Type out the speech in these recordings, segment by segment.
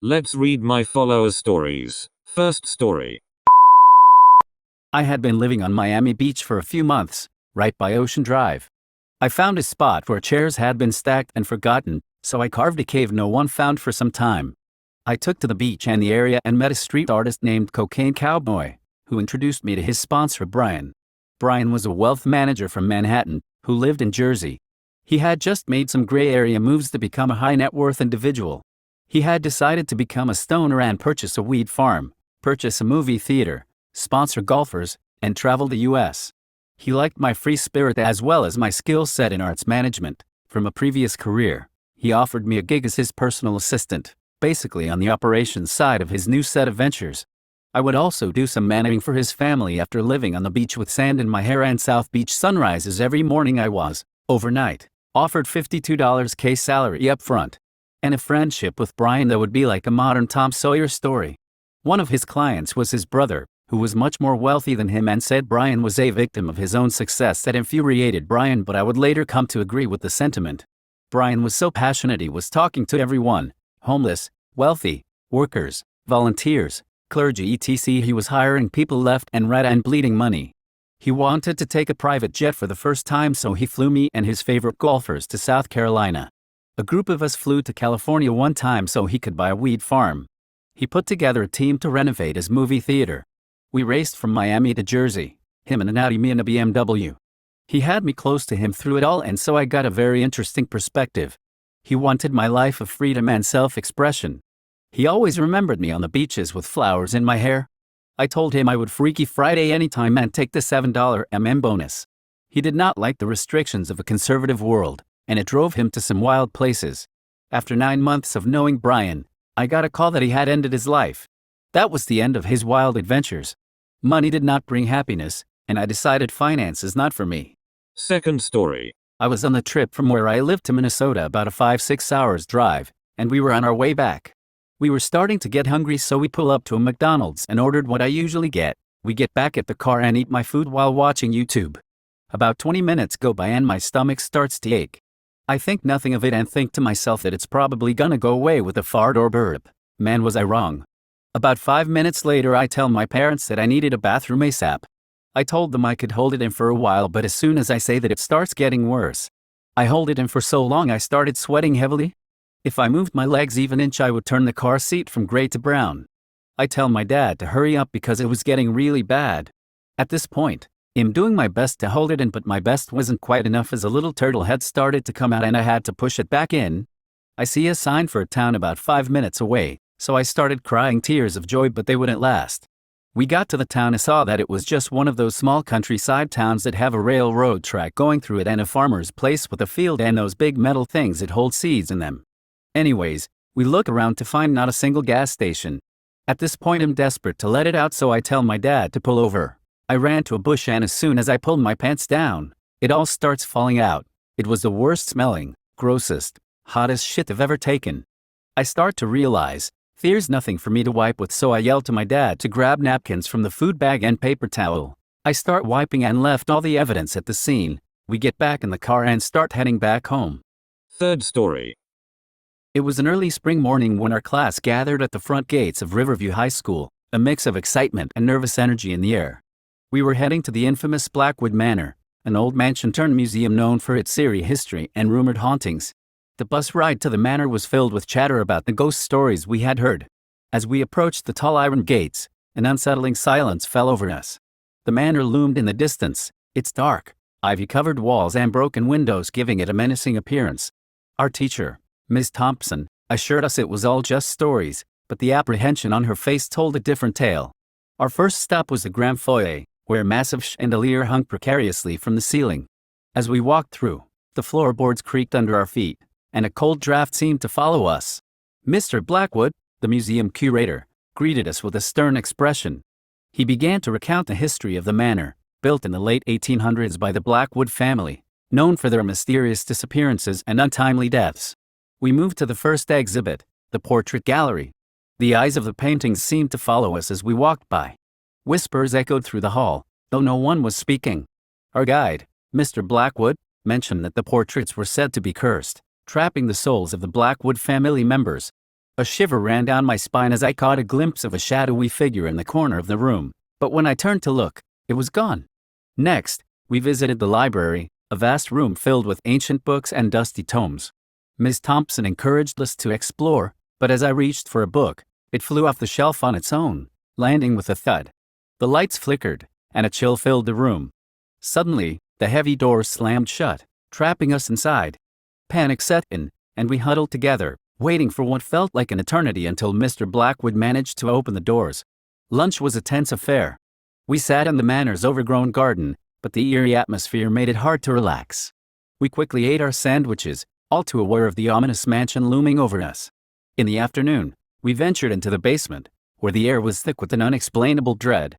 Let's read my followers' stories. First story. I had been living on Miami Beach for a few months, right by Ocean Drive. I found a spot where chairs had been stacked and forgotten, so I carved a cave no one found for some time. I took to the beach and the area and met a street artist named Cocaine Cowboy, who introduced me to his sponsor Brian. Brian was a wealth manager from Manhattan, who lived in Jersey. He had just made some gray area moves to become a high net worth individual. He had decided to become a stoner and purchase a weed farm, purchase a movie theater, sponsor golfers, and travel the U.S. He liked my free spirit as well as my skill set in arts management from a previous career. He offered me a gig as his personal assistant, basically on the operations side of his new set of ventures. I would also do some managing for his family after living on the beach with sand in my hair and South Beach sunrises every morning. I was, overnight, offered $52K salary up front, and a friendship with Brian that would be like a modern Tom Sawyer story. One of his clients was his brother, who was much more wealthy than him and said Brian was a victim of his own success. That infuriated Brian, but I would later come to agree with the sentiment. Brian was so passionate he was talking to everyone, homeless, wealthy, workers, volunteers, clergy etc. He was hiring people left and right and bleeding money. He wanted to take a private jet for the first time, so he flew me and his favorite golfers to South Carolina. A group of us flew to California one time so he could buy a weed farm. He put together a team to renovate his movie theater. We raced from Miami to Jersey, him in an Audi, me in a BMW. He had me close to him through it all, and so I got a very interesting perspective. He wanted my life of freedom and self-expression. He always remembered me on the beaches with flowers in my hair. I told him I would Freaky Friday anytime and take the $7 bonus. He did not like the restrictions of a conservative world, and it drove him to some wild places. After 9 months of knowing Brian, I got a call that he had ended his life. That was the end of his wild adventures. Money did not bring happiness, and I decided finance is not for me. Second story. I was on the trip from where I lived to Minnesota, about a 5-6 hours drive, and we were on our way back. We were starting to get hungry, so we pull up to a McDonald's and ordered what I usually get. We get back at the car and eat my food while watching YouTube. About 20 minutes go by and my stomach starts to ache. I think nothing of it and think to myself that it's probably gonna go away with a fart or burp. Man, was I wrong. About 5 minutes later, I tell my parents that I needed a bathroom ASAP. I told them I could hold it in for a while, but as soon as I say that, it starts getting worse. I hold it in for so long I started sweating heavily. If I moved my legs even an inch, I would turn the car seat from gray to brown. I tell my dad to hurry up because it was getting really bad. At this point, I'm doing my best to hold it in, but my best wasn't quite enough as a little turtle head started to come out and I had to push it back in. I see a sign for a town about 5 minutes away, so I started crying tears of joy, but they wouldn't last. We got to the town and saw that it was just one of those small countryside towns that have a railroad track going through it and a farmer's place with a field and those big metal things that hold seeds in them. Anyways, we look around to find not a single gas station. At this point, I'm desperate to let it out, so I tell my dad to pull over. I ran to a bush, and as soon as I pulled my pants down, it all starts falling out. It was the worst smelling, grossest, hottest shit I've ever taken. I start to realize there's nothing for me to wipe with, so I yell to my dad to grab napkins from the food bag and paper towel. I start wiping and left all the evidence at the scene. We get back in the car and start heading back home. Third story. It was an early spring morning when our class gathered at the front gates of Riverview High School, a mix of excitement and nervous energy in the air. We were heading to the infamous Blackwood Manor, an old mansion-turned-museum known for its eerie history and rumored hauntings. The bus ride to the manor was filled with chatter about the ghost stories we had heard. As we approached the tall iron gates, an unsettling silence fell over us. The manor loomed in the distance, its dark, ivy-covered walls and broken windows giving it a menacing appearance. Our teacher, Ms. Thompson, assured us it was all just stories, but the apprehension on her face told a different tale. Our first stop was the grand foyer, where a massive chandelier hung precariously from the ceiling. As we walked through, the floorboards creaked under our feet, and a cold draft seemed to follow us. Mr. Blackwood, the museum curator, greeted us with a stern expression. He began to recount the history of the manor, built in the late 1800s by the Blackwood family, known for their mysterious disappearances and untimely deaths. We moved to the first exhibit, the portrait gallery. The eyes of the paintings seemed to follow us as we walked by. Whispers echoed through the hall, though no one was speaking. Our guide, Mr. Blackwood, mentioned that the portraits were said to be cursed, trapping the souls of the Blackwood family members. A shiver ran down my spine as I caught a glimpse of a shadowy figure in the corner of the room, but when I turned to look, it was gone. Next, we visited the library, a vast room filled with ancient books and dusty tomes. Miss Thompson encouraged us to explore, but as I reached for a book, it flew off the shelf on its own, landing with a thud. The lights flickered, and a chill filled the room. Suddenly, the heavy doors slammed shut, trapping us inside. Panic set in, and we huddled together, waiting for what felt like an eternity until Mr. Blackwood managed to open the doors. Lunch was a tense affair. We sat in the manor's overgrown garden, but the eerie atmosphere made it hard to relax. We quickly ate our sandwiches, all too aware of the ominous mansion looming over us. In the afternoon, we ventured into the basement, where the air was thick with an unexplainable dread.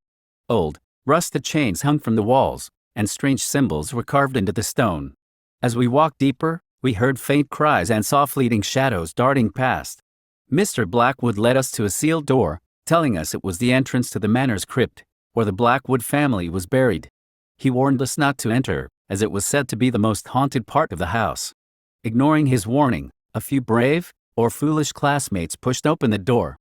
Old, rusted chains hung from the walls, and strange symbols were carved into the stone. As we walked deeper, we heard faint cries and saw fleeting shadows darting past. Mr. Blackwood led us to a sealed door, telling us it was the entrance to the manor's crypt, where the Blackwood family was buried. He warned us not to enter, as it was said to be the most haunted part of the house. Ignoring his warning, a few brave or foolish classmates pushed open the door.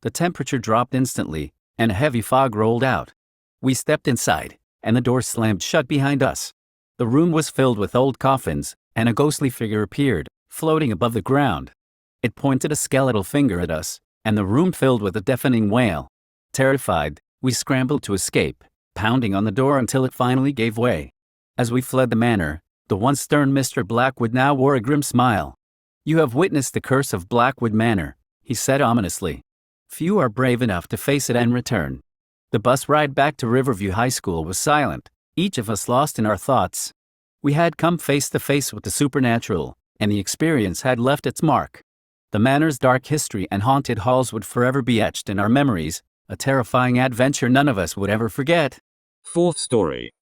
The temperature dropped instantly, and a heavy fog rolled out. We stepped inside, and the door slammed shut behind us. The room was filled with old coffins, and a ghostly figure appeared, floating above the ground. It pointed a skeletal finger at us, and the room filled with a deafening wail. Terrified, we scrambled to escape, pounding on the door until it finally gave way. As we fled the manor, the once stern Mr. Blackwood now wore a grim smile. "You have witnessed the curse of Blackwood Manor," he said ominously. "Few are brave enough to face it and return." The bus ride back to Riverview High School was silent, each of us lost in our thoughts. We had come face to face with the supernatural, and the experience had left its mark. The manor's dark history and haunted halls would forever be etched in our memories, a terrifying adventure none of us would ever forget. Fourth story.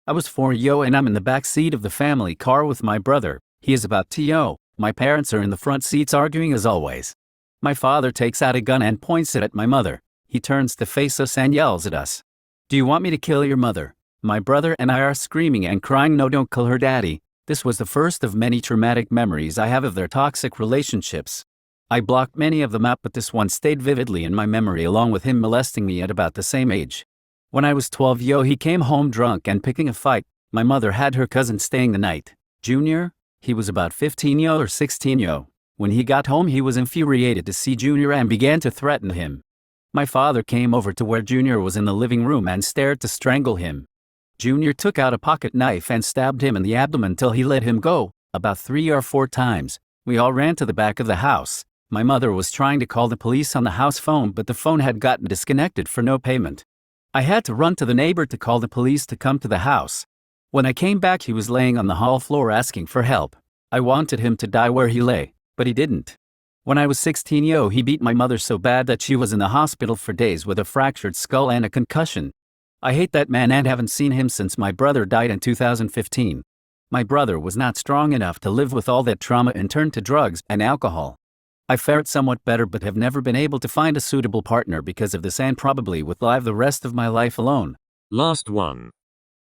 I was 4 and I'm in the back seat of the family car with my brother. He is about 2. My parents are in the front seats arguing as always. My father takes out a gun and points it at my mother. He turns to face us and yells at us. "Do you want me to kill your mother?" My brother and I are screaming and crying, "No, don't kill her, Daddy." This was the first of many traumatic memories I have of their toxic relationships. I blocked many of them out, but this one stayed vividly in my memory, along with him molesting me at about the same age. When I was 12, he came home drunk and picking a fight. My mother had her cousin staying the night. Junior, he was about 15 or 16. When he got home, he was infuriated to see Junior and began to threaten him. My father came over to where Junior was in the living room and stared to strangle him. Junior took out a pocket knife and stabbed him in the abdomen till he let him go, about 3 or 4 times. We all ran to the back of the house. My mother was trying to call the police on the house phone, but the phone had gotten disconnected for no payment. I had to run to the neighbor to call the police to come to the house. When I came back, he was laying on the hall floor asking for help. I wanted him to die where he lay, but he didn't. When I was 16, he beat my mother so bad that she was in the hospital for days with a fractured skull and a concussion. I hate that man and haven't seen him since my brother died in 2015. My brother was not strong enough to live with all that trauma and turned to drugs and alcohol. I fared somewhat better but have never been able to find a suitable partner because of this, and probably will live the rest of my life alone. Last one.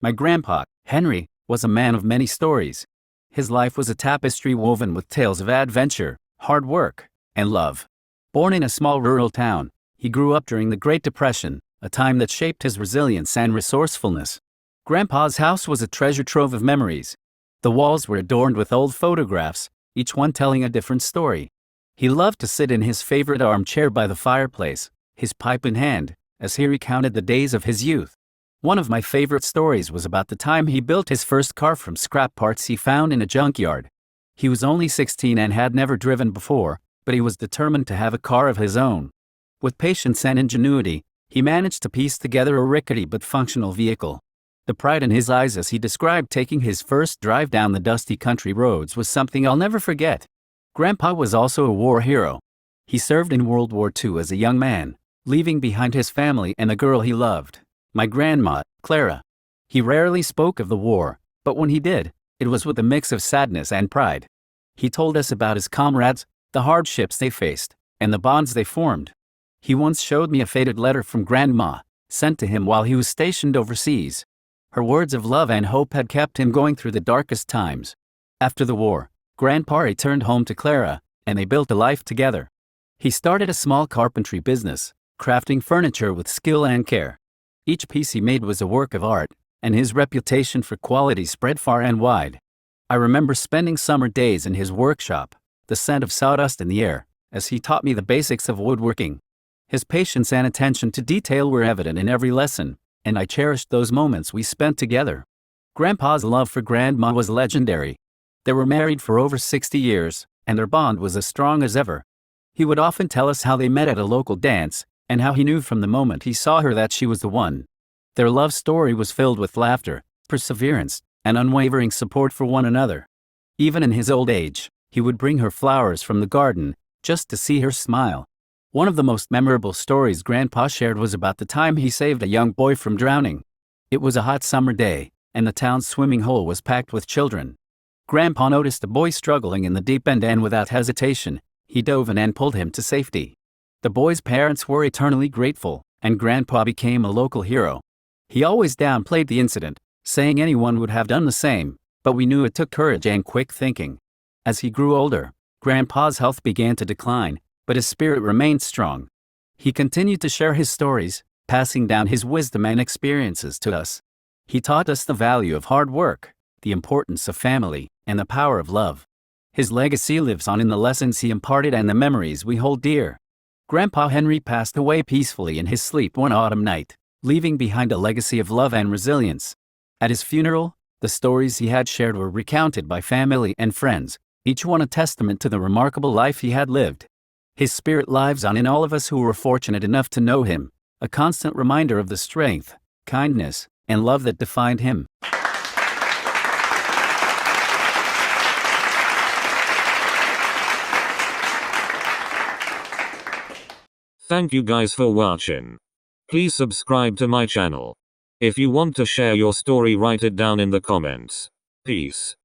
My grandpa, Henry, was a man of many stories. His life was a tapestry woven with tales of adventure, hard work, and love. Born in a small rural town, he grew up during the Great Depression, a time that shaped his resilience and resourcefulness. Grandpa's house was a treasure trove of memories. The walls were adorned with old photographs, each one telling a different story. He loved to sit in his favorite armchair by the fireplace, his pipe in hand, as he recounted the days of his youth. One of my favorite stories was about the time he built his first car from scrap parts he found in a junkyard. He was only 16 and had never driven before, but he was determined to have a car of his own. With patience and ingenuity, he managed to piece together a rickety but functional vehicle. The pride in his eyes as he described taking his first drive down the dusty country roads was something I'll never forget. Grandpa was also a war hero. He served in World War II as a young man, leaving behind his family and the girl he loved, my grandma, Clara. He rarely spoke of the war, but when he did, it was with a mix of sadness and pride. He told us about his comrades, the hardships they faced, and the bonds they formed. He once showed me a faded letter from Grandma, sent to him while he was stationed overseas. Her words of love and hope had kept him going through the darkest times. After the war, Grandpa returned home to Clara, and they built a life together. He started a small carpentry business, crafting furniture with skill and care. Each piece he made was a work of art, and his reputation for quality spread far and wide. I remember spending summer days in his workshop, the scent of sawdust in the air, as he taught me the basics of woodworking. His patience and attention to detail were evident in every lesson, and I cherished those moments we spent together. Grandpa's love for Grandma was legendary. They were married for over 60 years, and their bond was as strong as ever. He would often tell us how they met at a local dance, and how he knew from the moment he saw her that she was the one. Their love story was filled with laughter, perseverance, and unwavering support for one another. Even in his old age, he would bring her flowers from the garden, just to see her smile. One of the most memorable stories Grandpa shared was about the time he saved a young boy from drowning. It was a hot summer day, and the town's swimming hole was packed with children. Grandpa noticed the boy struggling in the deep end, and without hesitation, he dove in and pulled him to safety. The boy's parents were eternally grateful, and Grandpa became a local hero. He always downplayed the incident, saying anyone would have done the same, but we knew it took courage and quick thinking. As he grew older, Grandpa's health began to decline, but his spirit remained strong. He continued to share his stories, passing down his wisdom and experiences to us. He taught us the value of hard work, the importance of family, and the power of love. His legacy lives on in the lessons he imparted and the memories we hold dear. Grandpa Henry passed away peacefully in his sleep one autumn night, leaving behind a legacy of love and resilience. At his funeral, the stories he had shared were recounted by family and friends, each one a testament to the remarkable life he had lived. His spirit lives on in all of us who were fortunate enough to know him, a constant reminder of the strength, kindness, and love that defined him. Thank you guys for watching. Please subscribe to my channel. If you want to share your story, write it down in the comments. Peace.